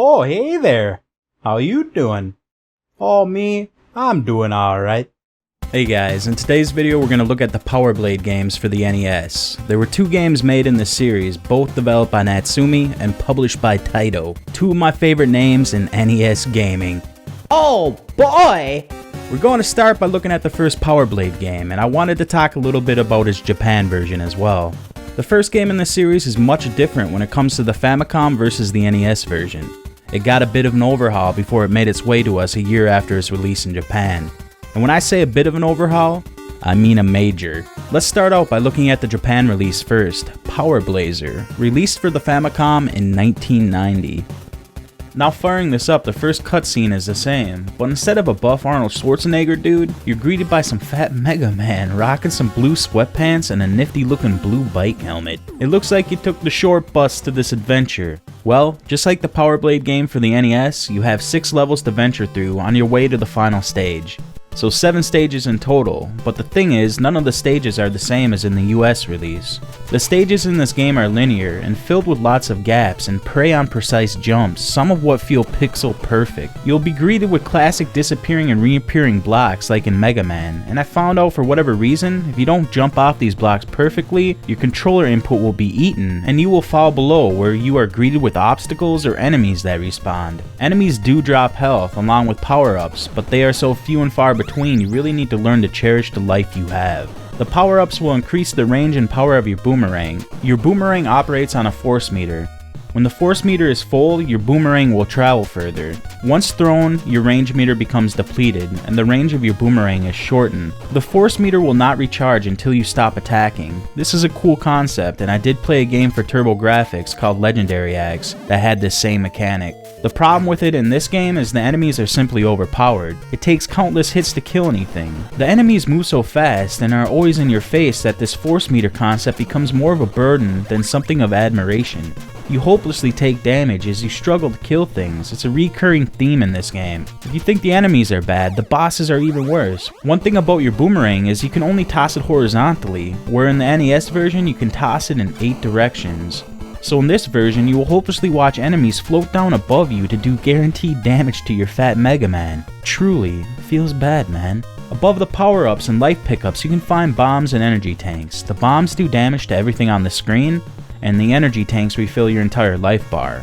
Oh, hey there. How you doing? Oh, me? I'm doing alright. Hey guys, in today's video we're going to look at the Power Blade games for the NES. There were two games made in this series, both developed by Natsume and published by Taito. Two of my favorite names in NES gaming. Oh boy! We're going to start by looking at the first Power Blade game, and I wanted to talk a little bit about its Japan version as well. The first game in the series is much different when it comes to the Famicom versus the NES version. It got a bit of an overhaul before it made its way to us a year after its release in Japan. And when I say a bit of an overhaul, I mean a major. Let's start out by looking at the Japan release first, Power Blazer, released for the Famicom in 1990. Now firing this up, the first cutscene is the same, but instead of a buff Arnold Schwarzenegger dude, you're greeted by some fat Mega Man rocking some blue sweatpants and a nifty looking blue bike helmet. It looks like you took the short bus to this adventure. Well, just like the Power Blade game for the NES, you have 6 levels to venture through on your way to the final stage. So 7 stages in total, but the thing is, none of the stages are the same as in the US release. The stages in this game are linear and filled with lots of gaps and prey on precise jumps, some of what feel pixel perfect. You'll be greeted with classic disappearing and reappearing blocks like in Mega Man, and I found out for whatever reason, if you don't jump off these blocks perfectly, your controller input will be eaten, and you will fall below where you are greeted with obstacles or enemies that respawn. Enemies do drop health along with power-ups, but they are so few and far between you really need to learn to cherish the life you have. The power-ups will increase the range and power of your boomerang. Your boomerang operates on a force meter. When the force meter is full, your boomerang will travel further. Once thrown, your range meter becomes depleted, and the range of your boomerang is shortened. The force meter will not recharge until you stop attacking. This is a cool concept, and I did play a game for TurboGrafx called Legendary Axe that had this same mechanic. The problem with it in this game is the enemies are simply overpowered. It takes countless hits to kill anything. The enemies move so fast and are always in your face that this force meter concept becomes more of a burden than something of admiration. You hopelessly take damage as you struggle to kill things. It's a recurring theme in this game. If you think the enemies are bad, the bosses are even worse. One thing about your boomerang is you can only toss it horizontally, where in the NES version you can toss it in 8 directions. So in this version, you will hopelessly watch enemies float down above you to do guaranteed damage to your fat Mega Man. Truly, feels bad, man. Above the power-ups and life pickups, you can find bombs and energy tanks. The bombs do damage to everything on the screen, and the energy tanks refill your entire life bar.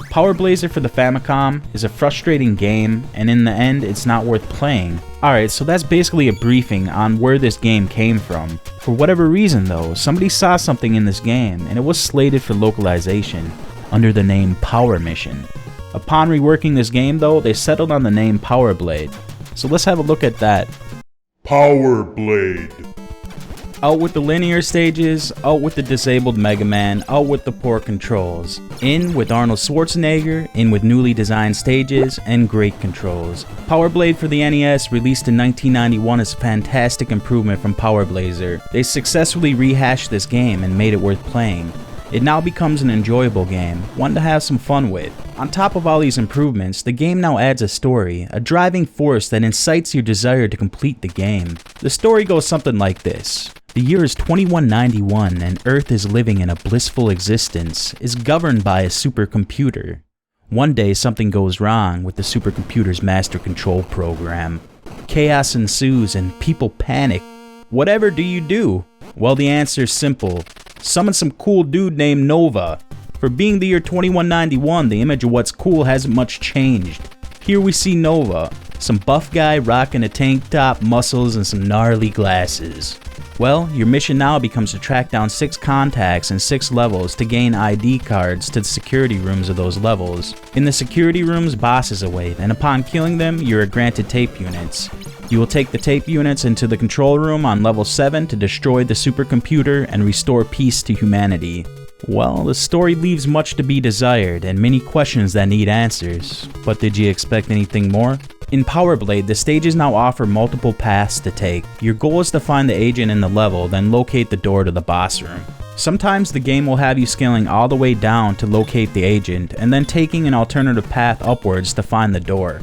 Power Blazer for the Famicom is a frustrating game, and in the end, it's not worth playing. Alright, so that's basically a briefing on where this game came from. For whatever reason though, somebody saw something in this game, and it was slated for localization, under the name Power Mission. Upon reworking this game though, they settled on the name Power Blade. So let's have a look at that. Power Blade. Out with the linear stages, out with the disabled Mega Man, out with the poor controls. In with Arnold Schwarzenegger, in with newly designed stages, and great controls. Power Blade for the NES, released in 1991, is a fantastic improvement from Power Blazer. They successfully rehashed this game and made it worth playing. It now becomes an enjoyable game, one to have some fun with. On top of all these improvements, the game now adds a story, a driving force that incites your desire to complete the game. The story goes something like this. The year is 2191 and Earth is living in a blissful existence, is governed by a supercomputer. One day something goes wrong with the supercomputer's master control program. Chaos ensues and people panic. Whatever do you do? Well, the answer's simple. Summon some cool dude named Nova. For being the year 2191, the image of what's cool hasn't much changed. Here we see Nova, some buff guy rocking a tank top, muscles, and some gnarly glasses. Well, your mission now becomes to track down 6 contacts and 6 levels to gain ID cards to the security rooms of those levels. In the security rooms, bosses await, and upon killing them, you are granted tape units. You will take the tape units into the control room on level 7 to destroy the supercomputer and restore peace to humanity. Well, the story leaves much to be desired and many questions that need answers. But did you expect anything more? In Power Blade, the stages now offer multiple paths to take. Your goal is to find the agent in the level, then locate the door to the boss room. Sometimes the game will have you scaling all the way down to locate the agent, and then taking an alternative path upwards to find the door.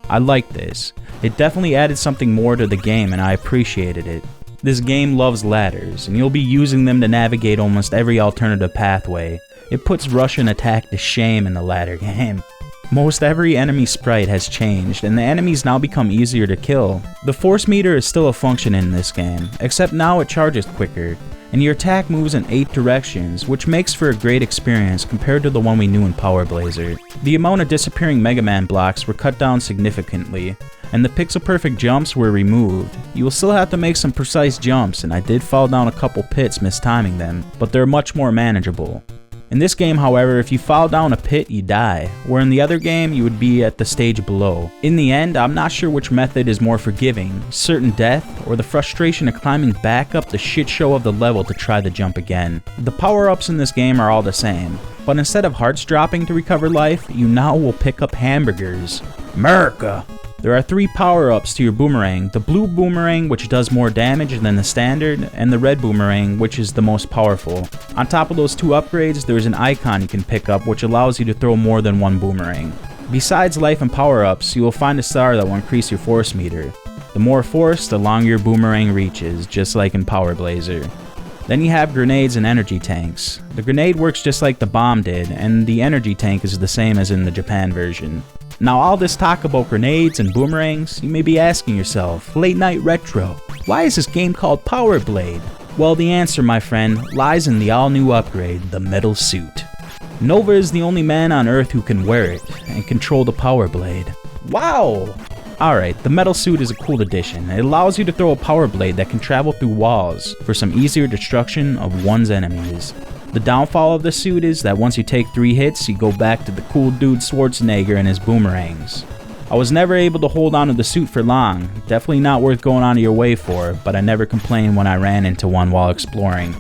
I like this. It definitely added something more to the game and I appreciated it. This game loves ladders, and you'll be using them to navigate almost every alternative pathway. It puts Russian attack to shame in the ladder game. Most every enemy sprite has changed, and the enemies now become easier to kill. The force meter is still a function in this game, except now it charges quicker, and your attack moves in 8 directions, which makes for a great experience compared to the one we knew in Power Blazer. The amount of disappearing Mega Man blocks were cut down significantly, and the pixel-perfect jumps were removed. You will still have to make some precise jumps, and I did fall down a couple pits mistiming them, but they're much more manageable. In this game, however, if you fall down a pit, you die, where in the other game, you would be at the stage below. In the end, I'm not sure which method is more forgiving, certain death, or the frustration of climbing back up the shit show of the level to try the jump again. The power-ups in this game are all the same, but instead of hearts dropping to recover life, you now will pick up hamburgers. America! There are 3 power-ups to your boomerang, the blue boomerang, which does more damage than the standard, and the red boomerang, which is the most powerful. On top of those 2 upgrades, there is an icon you can pick up which allows you to throw more than 1 boomerang. Besides life and power-ups, you will find a star that will increase your force meter. The more force, the longer your boomerang reaches, just like in Power Blazer. Then you have grenades and energy tanks. The grenade works just like the bomb did, and the energy tank is the same as in the Japan version. Now all this talk about grenades and boomerangs, you may be asking yourself, late night retro, why is this game called Power Blade? Well, the answer, my friend, lies in the all-new upgrade, the metal suit. Nova is the only man on Earth who can wear it and control the Power Blade. Wow! Alright, the metal suit is a cool addition. It allows you to throw a power blade that can travel through walls for some easier destruction of one's enemies. The downfall of the suit is that once you take 3 hits, you go back to the cool dude Schwarzenegger and his boomerangs. I was never able to hold on to the suit for long, definitely not worth going out of your way for, but I never complained when I ran into one while exploring.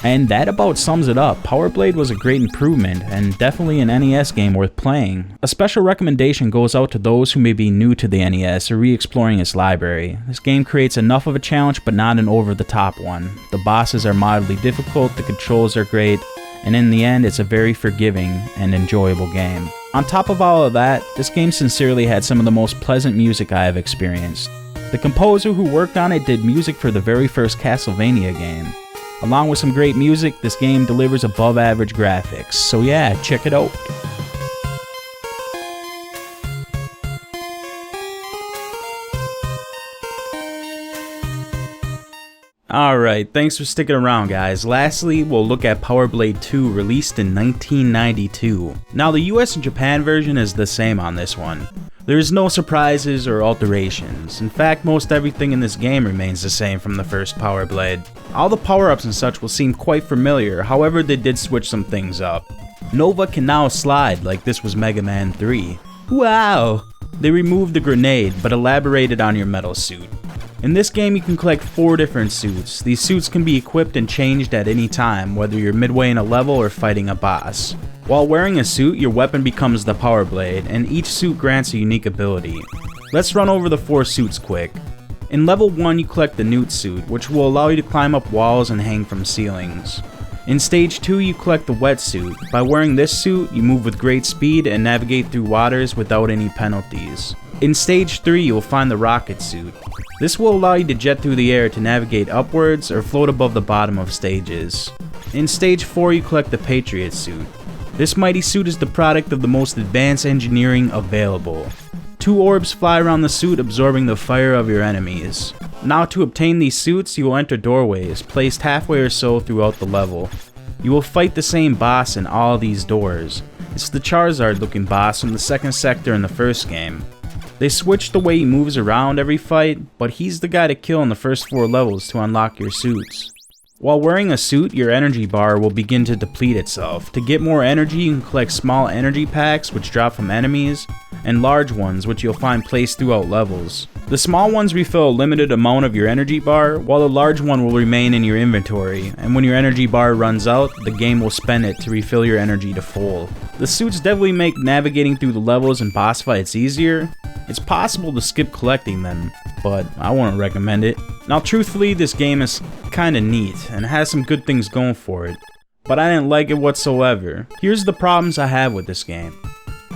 And that about sums it up. Power Blade was a great improvement, and definitely an NES game worth playing. A special recommendation goes out to those who may be new to the NES or re-exploring its library. This game creates enough of a challenge, but not an over-the-top one. The bosses are mildly difficult, the controls are great, and in the end, it's a very forgiving and enjoyable game. On top of all of that, this game sincerely had some of the most pleasant music I have experienced. The composer who worked on it did music for the very first Castlevania game. Along with some great music, this game delivers above average graphics, so yeah, check it out. Alright, thanks for sticking around guys. Lastly, we'll look at Power Blade 2, released in 1992. Now the US and Japan version is the same on this one. There is no surprises or alterations. In fact, most everything in this game remains the same from the first Power Blade. All the power-ups and such will seem quite familiar, however they did switch some things up. Nova can now slide like this was Mega Man 3. Wow! They removed the grenade, but elaborated on your metal suit. In this game you can collect 4 different suits. These suits can be equipped and changed at any time, whether you're midway in a level or fighting a boss. While wearing a suit, your weapon becomes the Power Blade, and each suit grants a unique ability. Let's run over the 4 suits quick. In level 1 you collect the Newt suit, which will allow you to climb up walls and hang from ceilings. In stage 2 you collect the Wet suit. By wearing this suit, you move with great speed and navigate through waters without any penalties. In stage 3 you will find the Rocket suit. This will allow you to jet through the air to navigate upwards or float above the bottom of stages. In stage 4 you collect the Patriot suit. This mighty suit is the product of the most advanced engineering available. 2 orbs fly around the suit, absorbing the fire of your enemies. Now to obtain these suits, you will enter doorways, placed halfway or so throughout the level. You will fight the same boss in all these doors. It's the Charizard looking boss from the second sector in the first game. They switched the way he moves around every fight, but he's the guy to kill in the first 4 levels to unlock your suits. While wearing a suit, your energy bar will begin to deplete itself. To get more energy, you can collect small energy packs which drop from enemies, and large ones which you'll find placed throughout levels. The small ones refill a limited amount of your energy bar, while the large one will remain in your inventory, and when your energy bar runs out, the game will spend it to refill your energy to full. The suits definitely make navigating through the levels and boss fights easier. It's possible to skip collecting them, but I wouldn't recommend it. Now truthfully, this game is kinda neat and has some good things going for it, but I didn't like it whatsoever. Here's the problems I have with this game.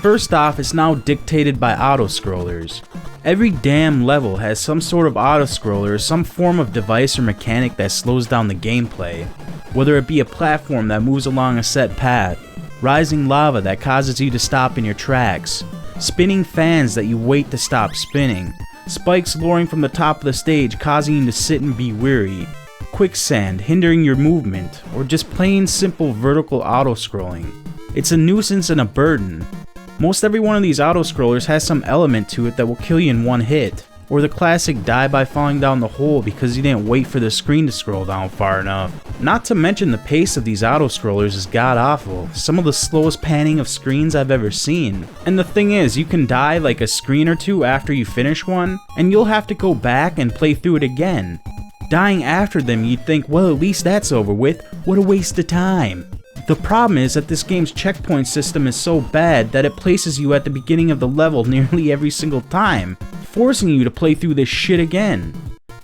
First off, it's now dictated by auto-scrollers. Every damn level has some sort of auto-scroller or some form of device or mechanic that slows down the gameplay, whether it be a platform that moves along a set path, rising lava that causes you to stop in your tracks, spinning fans that you wait to stop spinning, spikes lowering from the top of the stage causing you to sit and be weary, quicksand hindering your movement, or just plain simple vertical auto-scrolling. It's a nuisance and a burden. Most every one of these auto-scrollers has some element to it that will kill you in one hit, or the classic die by falling down the hole because you didn't wait for the screen to scroll down far enough. Not to mention the pace of these auto-scrollers is god-awful, some of the slowest panning of screens I've ever seen. And the thing is, you can die like a screen or two after you finish one, and you'll have to go back and play through it again. Dying after them, you'd think, well, at least that's over with, what a waste of time. The problem is that this game's checkpoint system is so bad that it places you at the beginning of the level nearly every single time, forcing you to play through this shit again.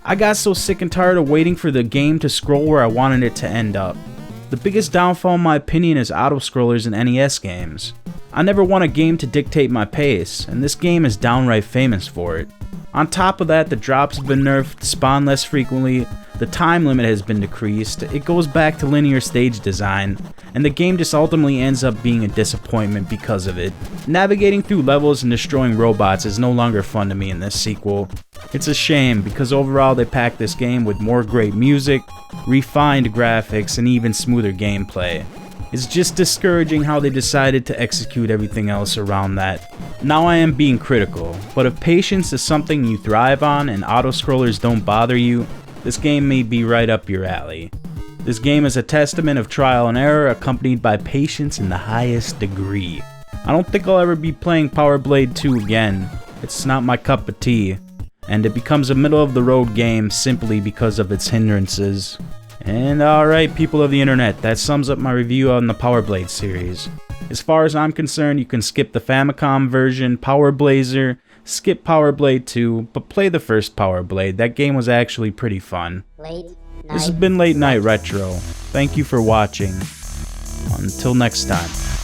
I got so sick and tired of waiting for the game to scroll where I wanted it to end up. The biggest downfall in my opinion is auto-scrollers in NES games. I never want a game to dictate my pace, and this game is downright famous for it. On top of that, the drops have been nerfed, spawn less frequently, the time limit has been decreased, it goes back to linear stage design, and the game just ultimately ends up being a disappointment because of it. Navigating through levels and destroying robots is no longer fun to me in this sequel. It's a shame because overall they packed this game with more great music, refined graphics, and even smoother gameplay. It's just discouraging how they decided to execute everything else around that. Now I am being critical, but if patience is something you thrive on and auto-scrollers don't bother you, this game may be right up your alley. This game is a testament of trial and error accompanied by patience in the highest degree. I don't think I'll ever be playing Power Blade 2 again. It's not my cup of tea, and it becomes a middle-of-the-road game simply because of its hindrances. And alright, people of the internet, that sums up my review on the Power Blade series. As far as I'm concerned, you can skip the Famicom version, Power Blazer, skip Power Blade 2, but play the first Power Blade. That game was actually pretty fun. This has been Late Night Retro. Thank you for watching. Until next time.